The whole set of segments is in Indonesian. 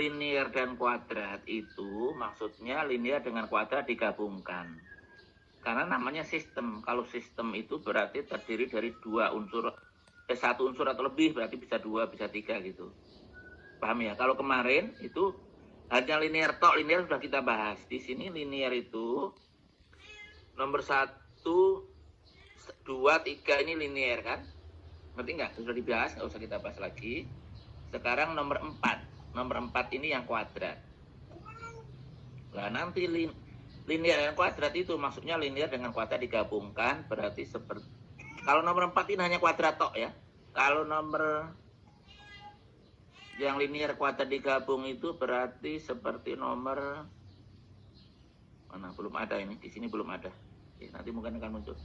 Linear dan kuadrat itu maksudnya linear dengan kuadrat digabungkan. Karena namanya sistem. Kalau sistem itu berarti terdiri dari satu unsur atau lebih, berarti bisa 2, bisa 3 gitu. Paham ya? Kalau kemarin itu hanya linear tok, linear sudah kita bahas. Di sini linear itu nomor 1, 2, 3 ini linear kan? Ngerti nggak? Sudah dibahas, nggak usah kita bahas lagi. Sekarang nomor 4. Nomor 4 ini yang kuadrat. Nah, nanti linear dan kuadrat itu maksudnya linear dengan kuadrat digabungkan berarti seperti kalau nomor 4 ini hanya kuadrat tok ya. Kalau nomor yang linear kuadrat digabung itu berarti seperti nomor mana? Belum ada ini, di sini belum ada. Oke, nanti mungkin akan muncul.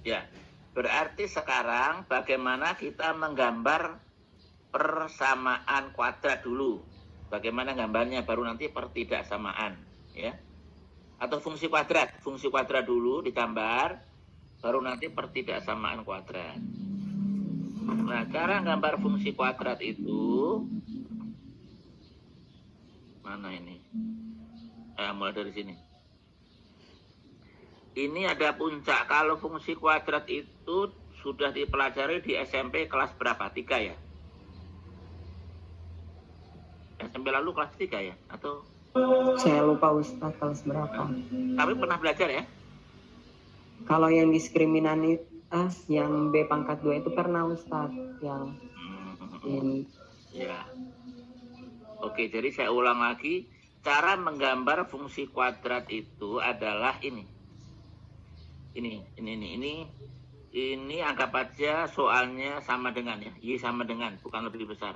Ya, berarti sekarang bagaimana kita menggambar persamaan kuadrat dulu. Bagaimana gambarnya baru nanti pertidaksamaan, ya. Atau fungsi kuadrat dulu digambar, baru nanti pertidaksamaan kuadrat. Nah, cara gambar fungsi kuadrat itu mana ini? Mulai dari sini. Ini ada puncak. Kalau fungsi kuadrat itu sudah dipelajari di SMP kelas berapa? 3 ya? SMP lalu kelas 3 ya? Atau? Saya lupa Ustadz kelas berapa. Tapi pernah belajar ya? Kalau yang diskriminasi yang B pangkat 2 itu pernah Ustadz. Yang ini. Ya. Oke, jadi saya ulang lagi. Cara menggambar fungsi kuadrat itu adalah ini. Ini anggap aja soalnya sama dengan ya. Y sama dengan, bukan lebih besar.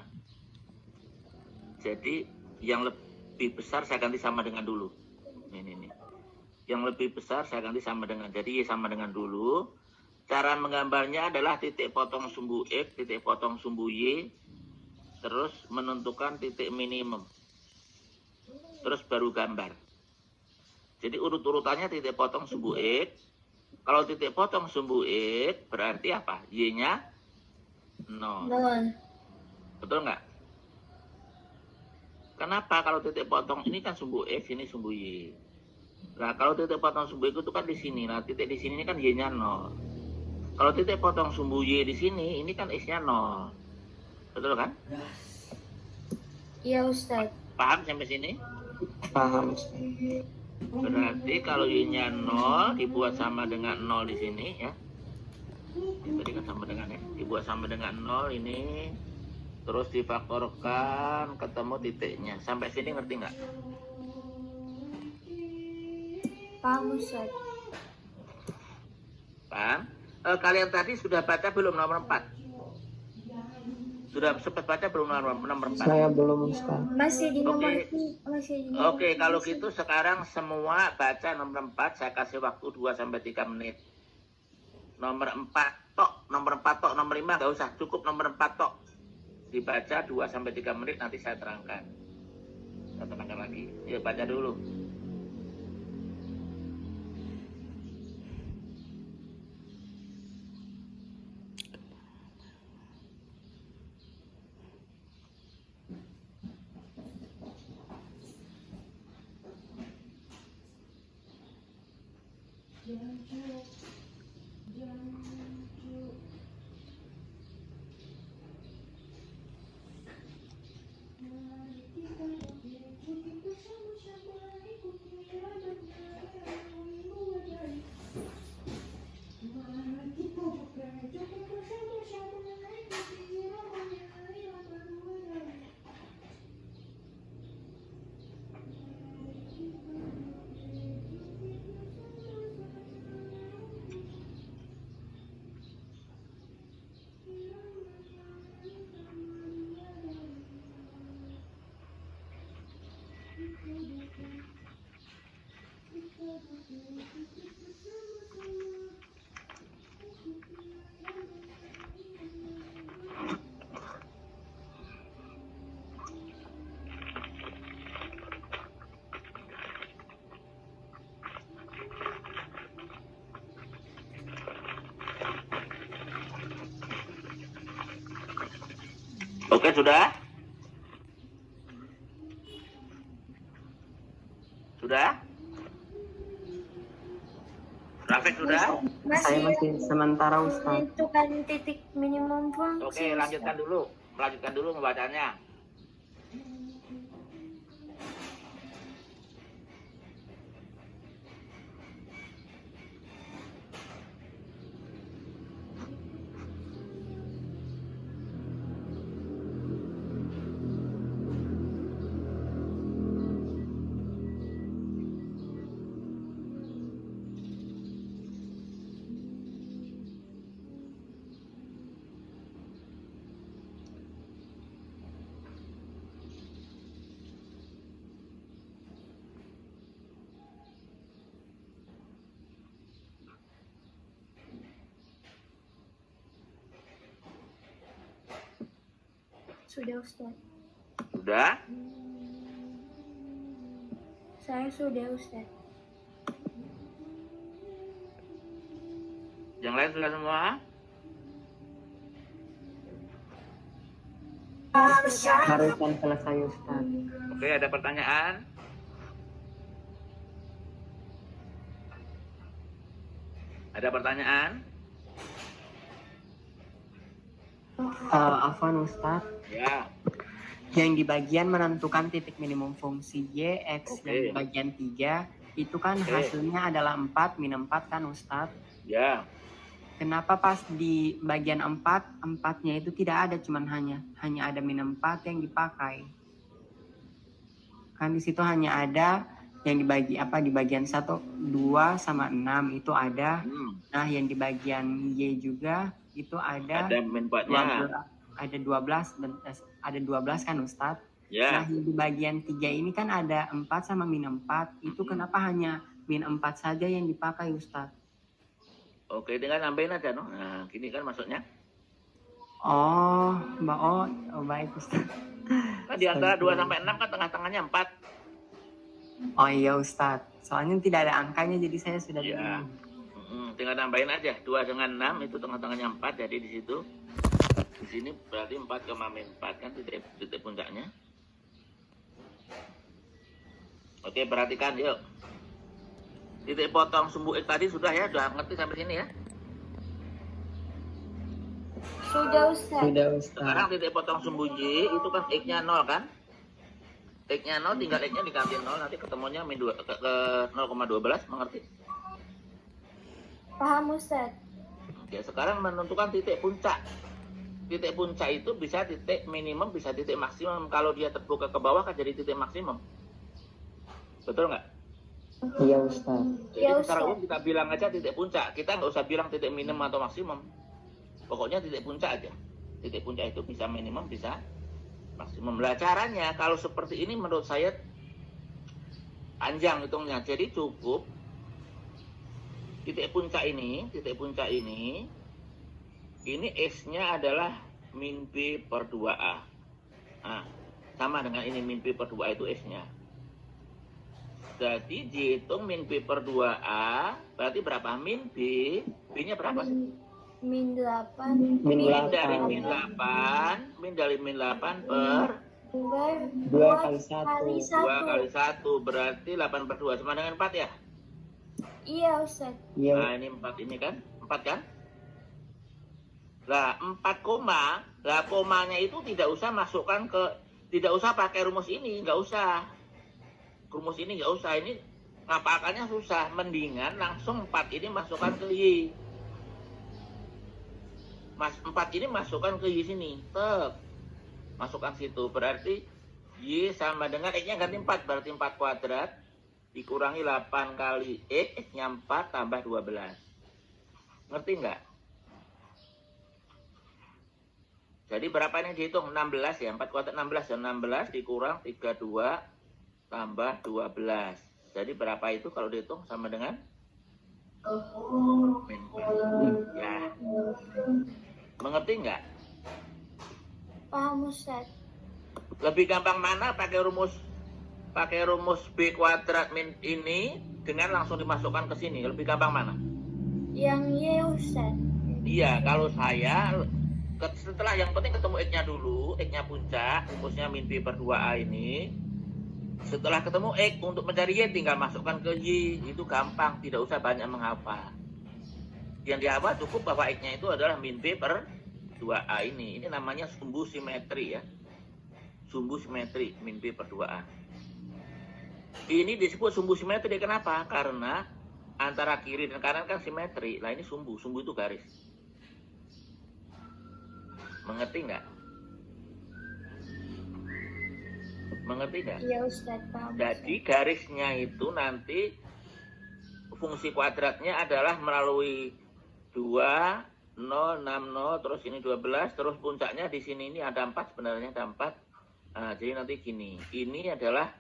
Jadi yang lebih besar saya ganti sama dengan dulu. Ini. Yang lebih besar saya ganti sama dengan. Jadi Y sama dengan dulu. Cara menggambarnya adalah titik potong sumbu X, titik potong sumbu Y, terus menentukan titik minimum. Terus baru gambar. Jadi urut-urutannya titik potong sumbu X. Kalau titik potong sumbu X berarti apa? Y-nya 0. Betul nggak? Kenapa? Kalau titik potong ini kan sumbu X, ini sumbu Y. Nah, kalau titik potong sumbu X itu kan di sini. Nah, titik di sini ini kan Y-nya 0. Kalau titik potong sumbu Y di sini, ini kan X-nya 0. Betul kan? Iya, Ustaz. Paham sampai sini? Paham. Berarti kalau Y-nya 0 dibuat sama dengan 0 di sini ya. Ini tadi kan sama dengan ya. Dibuat sama dengan 0 ini. Terus difaktorkan ketemu titiknya. Sampai sini ngerti nggak? Paham, Ustaz. Paham? Kalian tadi sudah baca belum nomor 4? Sudah sempat baca belum nomor 4? Saya belum Ustaz. Masih di nomor Oke, kalau gitu sekarang semua baca nomor 4. Saya kasih waktu 2-3 menit. Nomor 4 tok, nomor 5 nggak usah. Cukup nomor 4 tok. Dibaca 2-3 menit, nanti saya terangkan. Saya terangkan lagi. Yuk baca dulu. Oke, sudah? Sudah? Rafiq sudah? Saya masih sementara Ustaz. menentukan titik minimum fungsi. Oke, lanjutkan dulu. Lanjutkan dulu membacanya. Sudah Ustaz. Sudah? Saya sudah Ustaz. Yang lain sudah semua? Haruskan selesai Ustaz. Oke, ada pertanyaan? Ada pertanyaan? Afwan Ustaz. Ya. Yang di bagian menentukan titik minimum fungsi Y, X, Oke. yang di bagian 3, itu kan Oke. hasilnya adalah 4, min 4 kan Ustaz. Ya. Kenapa pas di bagian 4, 4-nya itu tidak ada, cuman hanya ada min 4 yang dipakai. Kan di situ hanya ada yang dibagi di bagian 1, 2 sama 6 itu ada. Nah, yang di bagian Y juga itu ada Ada manfaatnya. ada 12 dan ada 12 kan Ustadz. Ya. Nah, yang di bagian 3 ini kan ada 4 sama min 4. Itu kenapa hanya min 4 saja yang dipakai Ustadz? Oke, tinggal nambahin aja, no. Nah, gini kan maksudnya. Oh, baik Ustadz. Kan di antara 2 sampai 6 kan tengah-tengahnya 4. Oh iya Ustadz. Soalnya tidak ada angkanya jadi saya sudah Iya. bingung. Tinggal nambahin aja. 2 dengan 6 itu tengah-tengahnya 4. Jadi di situ. Di sini berarti 4, min 4 kan titik puncaknya. Oke, perhatikan yuk. Titik potong sumbu X tadi sudah ya, sudah ngerti sampai sini ya. Sudah Ustaz. Sudah Ustadz. Sekarang titik potong sumbu Y itu kan X-nya 0 kan? X-nya 0 tinggal X-nya diganti 0 nanti ketemunya min 2 ke 0,12, mengerti? Paham Ustaz. Oke, sekarang menentukan titik puncak. Titik puncak itu bisa titik minimum, bisa titik maksimum. Kalau dia terbuka ke bawah kan jadi titik maksimum. Betul nggak? Iya Ustadz. Jadi Ya, secara Ustaz. umum kita bilang aja titik puncak. Kita nggak usah bilang titik minimum atau maksimum. Pokoknya titik puncak aja. Titik puncak itu bisa minimum, bisa maksimum. Lah caranya kalau seperti ini menurut saya panjang hitungnya. Jadi cukup titik puncak ini X-nya adalah min B per 2A. Nah, sama dengan ini min B per 2A itu X-nya. Jadi dihitung min B per 2A, berarti berapa? Min B, B-nya berapa sih? Min 8. Min Min 8. dari min 8 per 2 kali 1. 2 kali 1, berarti 8 per 2 sama dengan 4 ya? Iya Ustaz. Iya. Nah ini 4 ini kan, 4 kan? Lah 4 koma, lah komanya itu tidak usah pakai rumus ini, nggak usah. Rumus ini nggak usah, ini ngapalkannya susah. Mendingan langsung 4 ini masukkan ke Y. 4 ini masukkan ke Y sini, masukkan situ. Berarti Y sama dengan X-nya ganti 4, berarti 4 kuadrat dikurangi 8 kali X-nya 4 tambah 12. Ngerti nggak? Jadi berapa ini dihitung? 16 ya, 4 kuadrat 16 ya, 16 dikurang 32 tambah 12. Jadi berapa itu kalau dihitung sama dengan? Min 4. Ya. Mengerti nggak? Paham Ustaz. Lebih gampang mana pakai rumus B kuadrat min ini dengan langsung dimasukkan ke sini? Lebih gampang mana? Yang Y Ustaz. Iya, kalau saya setelah yang penting ketemu X-nya dulu, X-nya puncak, rumusnya min B per 2A ini. Setelah ketemu X, untuk mencari Y tinggal masukkan ke Y. Itu gampang, tidak usah banyak menghafal. Yang dihafal cukup bahwa X-nya itu adalah min B per 2A ini. Ini namanya sumbu simetri ya. Sumbu simetri, min B per 2A. Ini disebut sumbu simetri, kenapa? Karena antara kiri dan kanan kan simetri. Nah ini sumbu itu garis. Mengerti nggak? Mengerti nggak? Iya Ustaz, paham. Jadi garisnya itu nanti fungsi kuadratnya adalah melalui 2, 0, 6, 0, terus ini 12, terus puncaknya di sini ini ada 4, sebenarnya ada 4. Nah, jadi nanti gini, ini adalah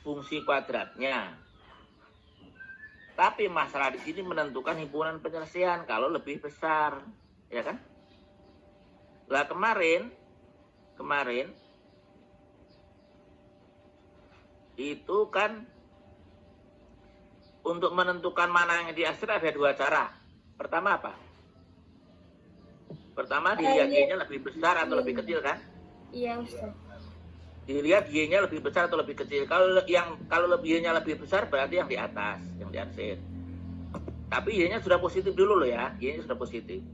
fungsi kuadratnya. Tapi masalah di sini menentukan himpunan penyelesaian kalau lebih besar, ya kan? Lah kemarin itu kan untuk menentukan mana yang diaksir ada 2 cara. Pertama apa? Pertama dilihat Y-nya lebih besar atau lebih kecil kan? Iya Ustaz. Dilihat Y-nya lebih besar atau lebih kecil. Kalau Y-nya lebih besar berarti yang di atas, yang diaksir. Tapi Y-nya sudah positif dulu loh ya, Y-nya sudah positif.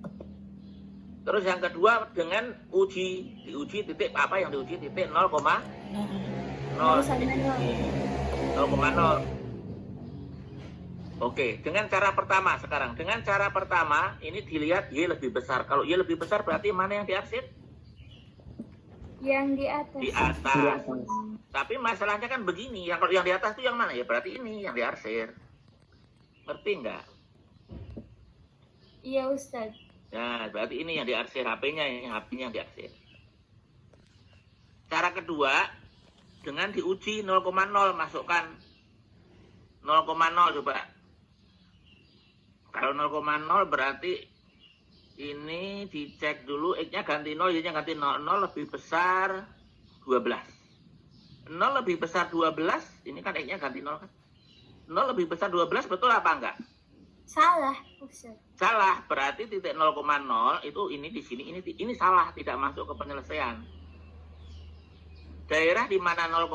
Terus yang kedua dengan diuji titik apa yang diuji titik 0,0. 0,0. Oke, dengan cara pertama sekarang. Dengan cara pertama ini dilihat Y lebih besar. Kalau Y lebih besar berarti mana yang diaksir? Yang di atas. Di atas. Tapi masalahnya kan begini, kalau yang di atas itu yang mana ya? Berarti ini yang diarsir. Ngerti nggak? Iya Ustaz. Nah, berarti ini yang diarsir, HP-nya yang diarsir. Cara kedua, dengan diuji 0,0, masukkan 0,0 coba. Kalau 0,0 berarti ini dicek dulu, X-nya ganti 0, Y-nya ganti 0, 0 lebih besar 12. 0 lebih besar 12, ini kan X-nya ganti 0 kan. 0 lebih besar 12, betul apa enggak? Salah Ustaz. Salah, berarti titik 0,0 itu ini di sini, ini salah, tidak masuk ke penyelesaian. Daerah di mana 0,0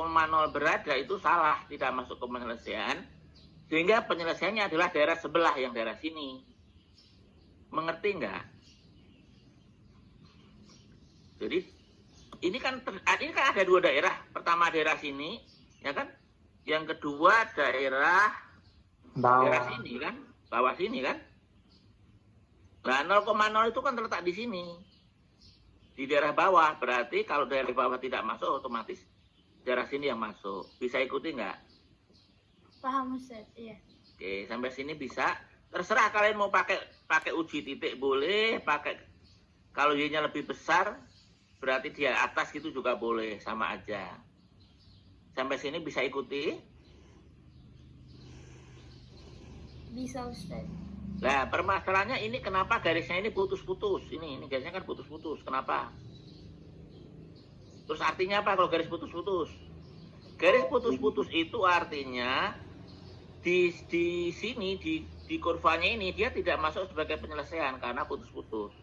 berada itu salah, tidak masuk ke penyelesaian. Sehingga penyelesaiannya adalah daerah sebelah, yang daerah sini. Mengerti enggak? Jadi ini kan ada 2 daerah. Pertama daerah sini, ya kan? Yang kedua daerah sini kan? Bawah sini kan? Nah 0,0 itu kan terletak di sini. Di daerah bawah. Berarti kalau daerah bawah tidak masuk, otomatis daerah sini yang masuk. Bisa ikuti nggak? Paham Ustaz, iya. Oke, sampai sini bisa. Terserah kalian mau pakai uji titik boleh, pakai kalau Y-nya lebih besar berarti di atas gitu juga boleh, sama aja. Sampai sini bisa ikuti? Bisa Ustaz. Nah, permasalahannya ini kenapa garisnya ini putus-putus? Ini garisnya kan putus-putus. Kenapa? Terus artinya apa kalau garis putus-putus? Garis putus-putus itu artinya di sini di kurvanya ini dia tidak masuk sebagai penyelesaian karena putus-putus.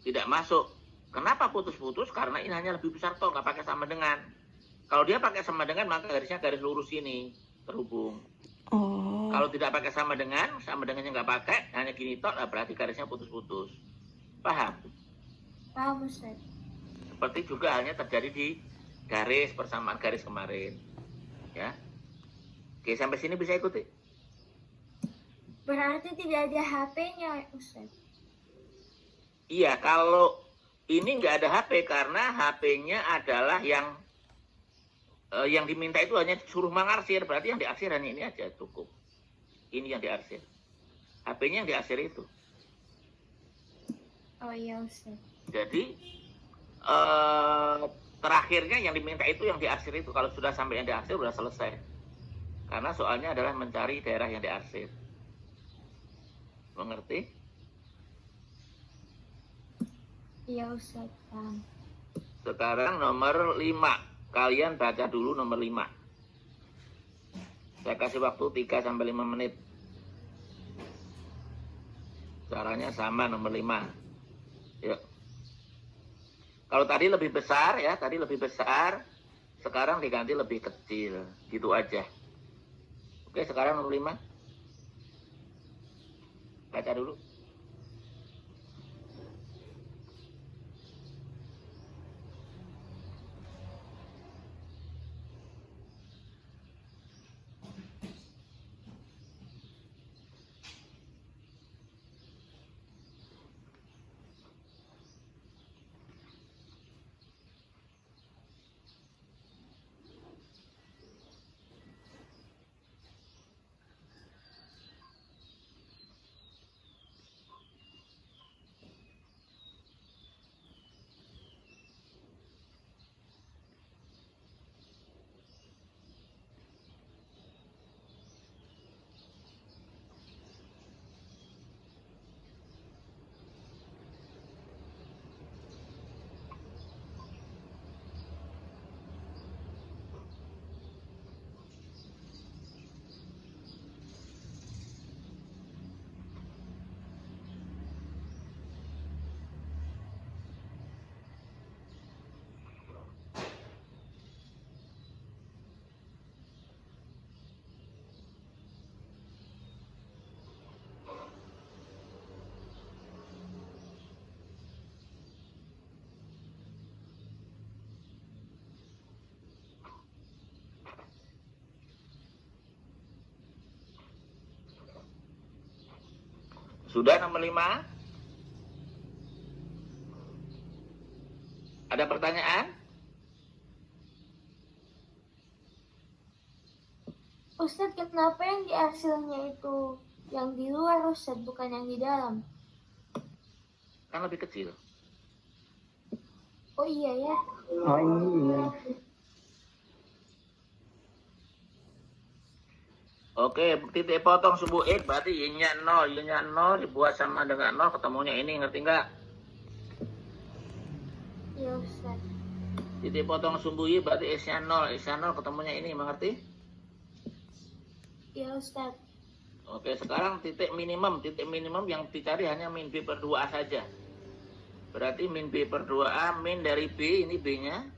Tidak masuk. Kenapa putus-putus? Karena ini hanya lebih besar toh, nggak pakai sama dengan. Kalau dia pakai sama dengan maka garisnya garis lurus ini terhubung. Oh. Kalau tidak pakai sama dengannya nggak pakai, hanya gini toh, berarti garisnya putus-putus. Paham? Paham Ustaz. Seperti juga hanya terjadi di garis persamaan garis kemarin. Ya. Oke, sampai sini bisa ikuti? Berarti tidak ada HP-nya Ustaz. Iya, kalau ini nggak ada HP karena HP-nya adalah yang diminta itu hanya suruh mengarsir, berarti yang diarsir hanya ini aja cukup. Ini yang diarsir. HP-nya yang diarsir itu. Oh iya Ustaz. Jadi terakhirnya yang diminta itu yang diarsir itu. Kalau sudah sampai yang diarsir sudah selesai. Karena soalnya adalah mencari daerah yang diarsir. Mengerti? Iya Ustaz, paham. Sekarang nomor 5. Kalian baca dulu nomor 5. Saya kasih waktu 3-5 menit. Caranya sama nomor 5. Kalau tadi lebih besar ya, tadi lebih besar, sekarang diganti lebih kecil, gitu aja. Oke, sekarang nomor 5. Baca dulu. Sudah nomor 5? Ada pertanyaan? Ustadz, kenapa yang di hasilnya itu yang di luar, Ustadz, bukan yang di dalam? Kan lebih kecil. Oh iya ya. Oh iya. Oke, titik potong sumbu X berarti Y-nya 0. Y-nya 0 dibuat sama dengan 0, ketemunya ini, ngerti nggak? Iya, Ustadz. Titik potong sumbu Y berarti X-nya 0. X-nya 0 ketemunya ini, mengerti? Iya, Ustadz. Oke, sekarang titik minimum. Titik minimum yang dicari hanya min B per 2A saja. Berarti min B per 2A, min dari B, ini B-nya.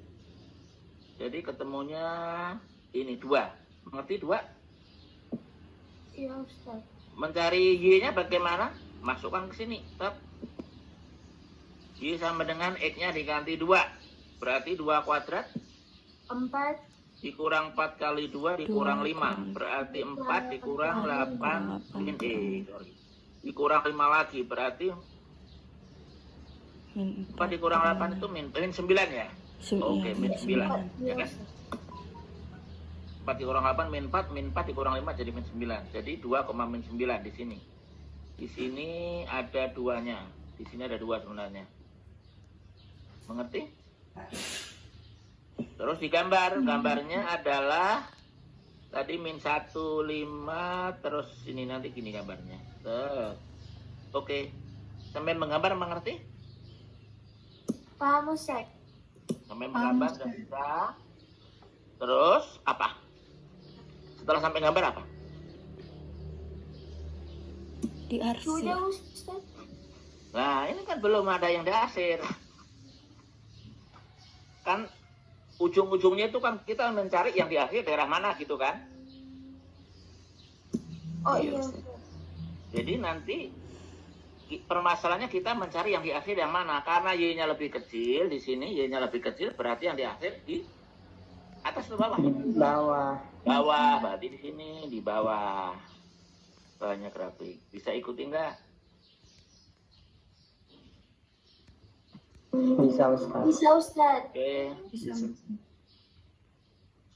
Jadi ketemunya ini 2. Mengerti 2? Iya, Ustadz. Mencari Y-nya bagaimana? Masukkan ke sini. Tetap. Y sama dengan X-nya diganti 2. Berarti 2 kuadrat 4. dikurang 4 kali 2 dikurang 5. Berarti 4 dikurang 8 min sorry. Dikurang 5 lagi. Berarti 4 dikurang 8 itu min 9 ya? Oke, min 9. Ya kan? 4 dikurang 8 min 4 dikurang 5 jadi min 9. Jadi 2, min 9 di sini. Di sini ada 2-nya. Di sini ada 2 sebenarnya. Mengerti? Terus digambar. Gambarnya adalah tadi min 1, 5, terus ini nanti gini gambarnya. Oke. Sampai menggambar mengerti? Paham, Ustadz. Sampai menggambar sudah bisa. Terus apa? Setelah sampai gambar apa? Diarsir. Sudah, Ustadz. Nah, ini kan belum ada yang diarsir. Kan ujung-ujungnya itu kan kita mencari yang diarsir daerah mana gitu kan? Oh Iya, iya, Ustadz. Ustadz. Jadi nanti permasalahannya kita mencari yang diarsir yang mana? Karena Y-nya lebih kecil di sini, Y-nya lebih kecil berarti yang diarsir di atas atau bawah? Di bawah. Bawah, berarti di sini di bawah. Banyak grafik. Bisa ikuti nggak? Bisa Ustaz. Bisa, Ustadz. Oke. Bisa.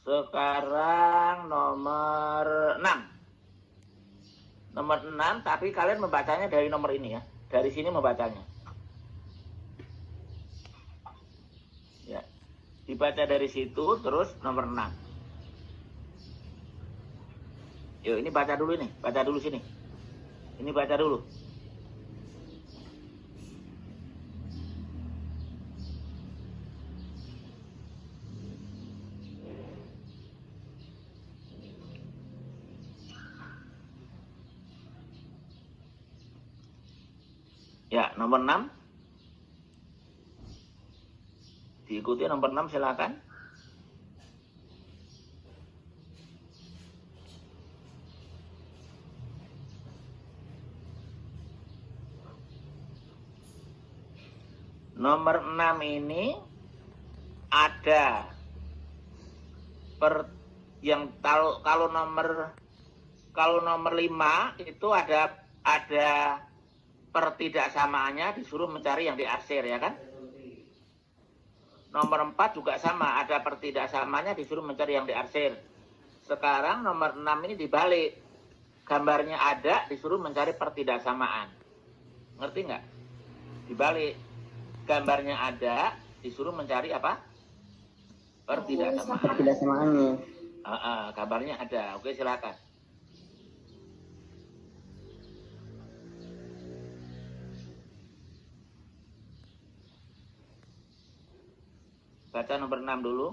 Sekarang nomor 6. Nomor 6, tapi kalian membacanya dari nomor ini ya. Dari sini membacanya. Ya. Dibaca dari situ, terus nomor 6. Yuk, ini baca dulu nih. Baca dulu sini. Ini baca dulu. Ya, nomor 6. Diikuti nomor 6 silakan. Nomor 6 ini ada yang kalau nomor 5 itu ada pertidaksamaannya, disuruh mencari yang diarsir, ya kan? Nomor 4 juga sama, ada pertidaksamaannya, disuruh mencari yang diarsir. Sekarang nomor 6 ini dibalik. Gambarnya ada, disuruh mencari pertidaksamaan. Ngerti nggak? Dibalik. Gambarnya ada, disuruh mencari apa? Pertidaksamaan. Pertidaksamaannya. Gambarnya ada. Oke, silakan. Baca nomor 6 dulu.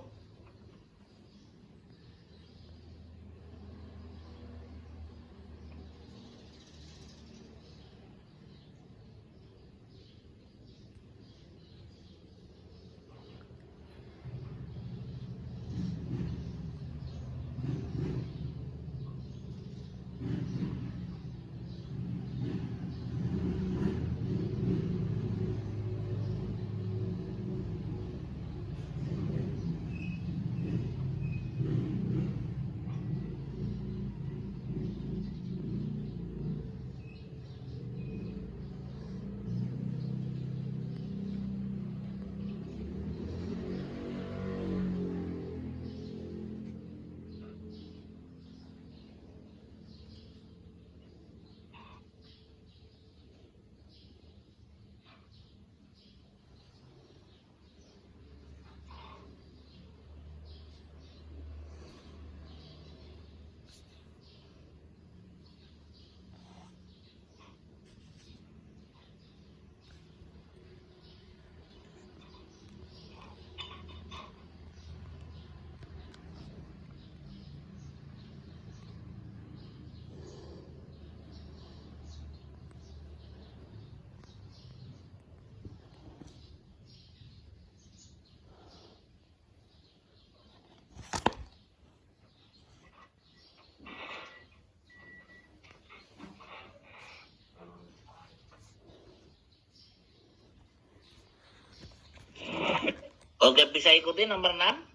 Oke, bisa ikuti nomor 6?